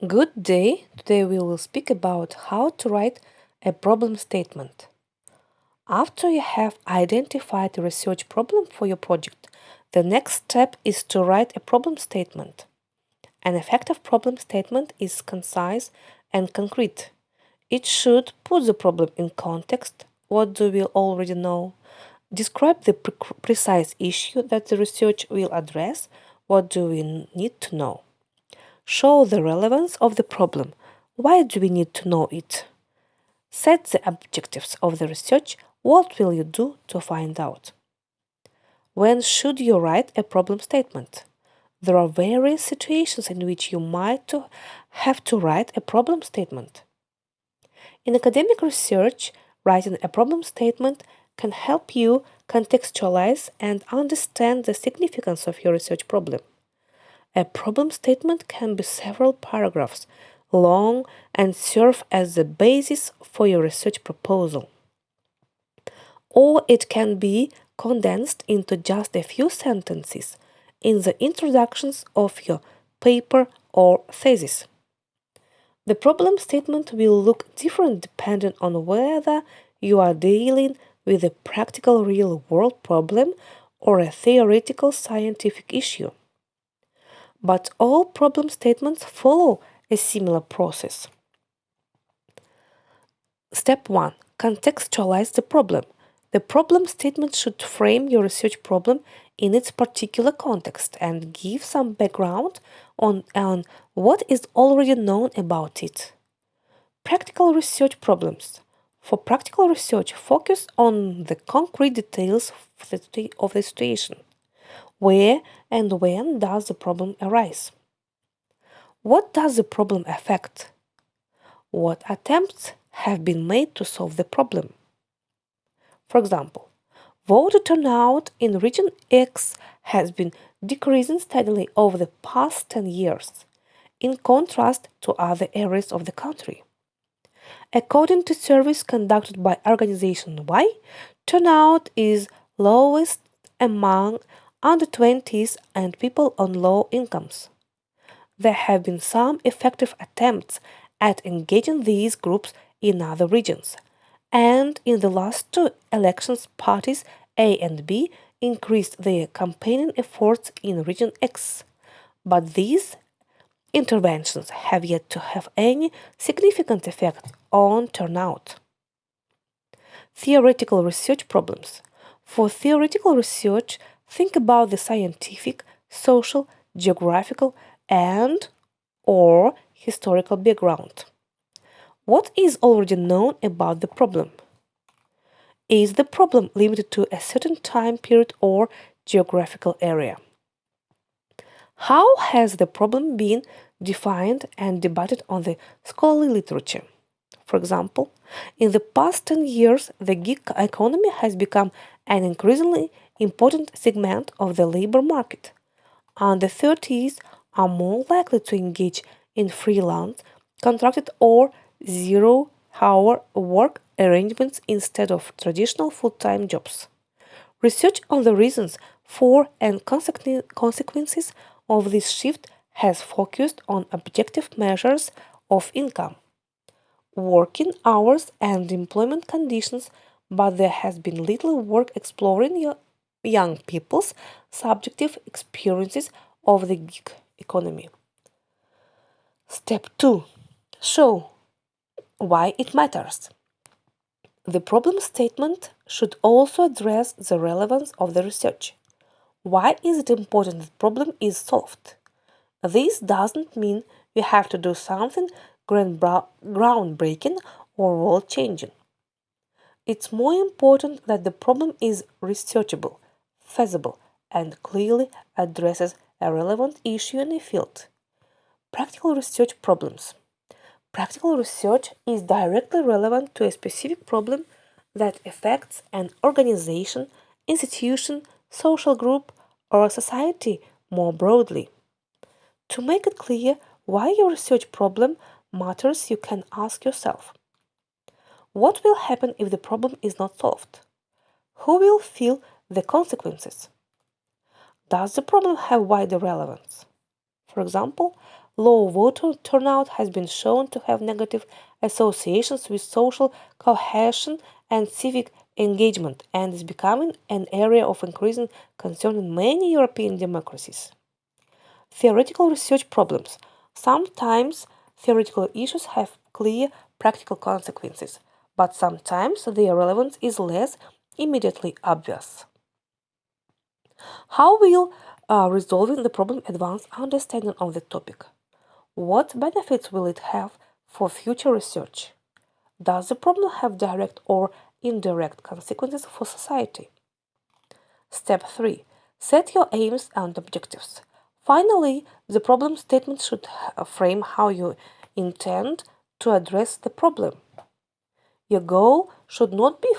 Good day. Today we will speak about how to write a problem statement. After you have identified a research problem for your project, the next step is to write a problem statement. An effective problem statement is concise and concrete. It should put the problem in context. What do we already know? Describe the precise issue that the research will address. What do we need to know? Show the relevance of the problem. Why do we need to know it? Set the objectives of the research. What will you do to find out? When should you write a problem statement? There are various situations in which you might have to write a problem statement. In academic research, writing a problem statement can help you contextualize and understand the significance of your research problem. A problem statement can be several paragraphs long and serve as the basis for your research proposal. Or it can be condensed into just a few sentences in the introductions of your paper or thesis. The problem statement will look different depending on whether you are dealing with a practical real-world problem or a theoretical scientific issue. But all problem statements follow a similar process. Step 1. Contextualize the problem. The problem statement should frame your research problem in its particular context and give some background on what is already known about it. Practical research problems. For practical research, focus on the concrete details of the situation. Where and when does the problem arise? What does the problem affect? What attempts have been made to solve the problem? For example, voter turnout in region X has been decreasing steadily over the past 10 years, in contrast to other areas of the country. According to surveys conducted by organization Y, turnout is lowest among under 20s and people on low incomes. There have been some effective attempts at engaging these groups in other regions, and in the last two elections, parties A and B increased their campaigning efforts in Region X. But these interventions have yet to have any significant effect on turnout. Theoretical research problems. For theoretical research, think about the scientific, social, geographical, and/or historical background. What is already known about the problem? Is the problem limited to a certain time period or geographical area? How has the problem been defined and debated on the scholarly literature? For example, in the past 10 years, the gig economy has become an increasingly important segment of the labor market. Under 30s are more likely to engage in freelance, contracted, or zero-hour work arrangements instead of traditional full-time jobs. Research on the reasons for and consequences of this shift has focused on objective measures of income, working hours, and employment conditions, but there has been little work exploring young people's subjective experiences of the gig economy. Step 2. Show why it matters. The problem statement should also address the relevance of the research. Why is it important that the problem is solved? This doesn't mean you have to do something groundbreaking or world-changing. It's more important that the problem is researchable, feasible, and clearly addresses a relevant issue in a field. Practical research problems. Practical research is directly relevant to a specific problem that affects an organization, institution, social group, or society more broadly. To make it clear why your research problem matters, you can ask yourself, what will happen if the problem is not solved? Who will feel the consequences? Does the problem have wider relevance? For example, Low voter turnout has been shown to have negative associations with social cohesion and civic engagement and is becoming an area of increasing concern in many European democracies. Theoretical research problems. Sometimes theoretical issues have clear practical consequences, but sometimes their relevance is less immediately obvious. How will resolving the problem advance understanding of the topic? What benefits will it have for future research? Does the problem have direct or indirect consequences for society? Step 3. Set your aims and objectives. Finally, the problem statement should frame how you intend to address the problem. Your goal should not be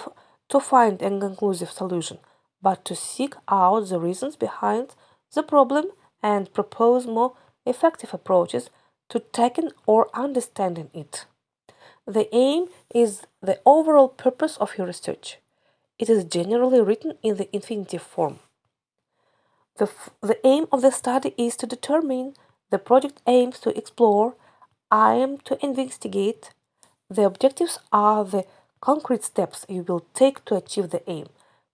to find a conclusive solution, but to seek out the reasons behind the problem and propose more effective approaches to tackling or understanding it. The aim is the overall purpose of your research. It is generally written in the infinitive form. The aim of the study is to determine, the project aims to explore, I am to investigate. The objectives are the concrete steps you will take to achieve the aim.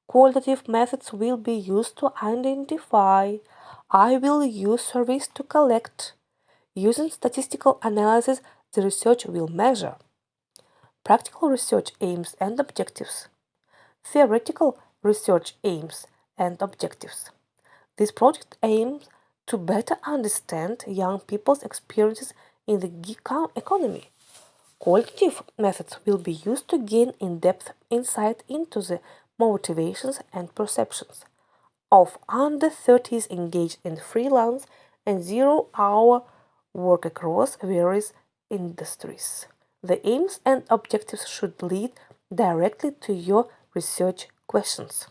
Qualitative methods will be used to identify. I will use surveys to collect. Using statistical analysis, the research will measure. Practical research aims and objectives. Theoretical research aims and objectives. This project aims to better understand young people's experiences in the gig economy. Qualitative methods will be used to gain in-depth insight into the motivations and perceptions of under 30s engaged in freelance and zero-hour work across various industries. The aims and objectives should lead directly to your research questions.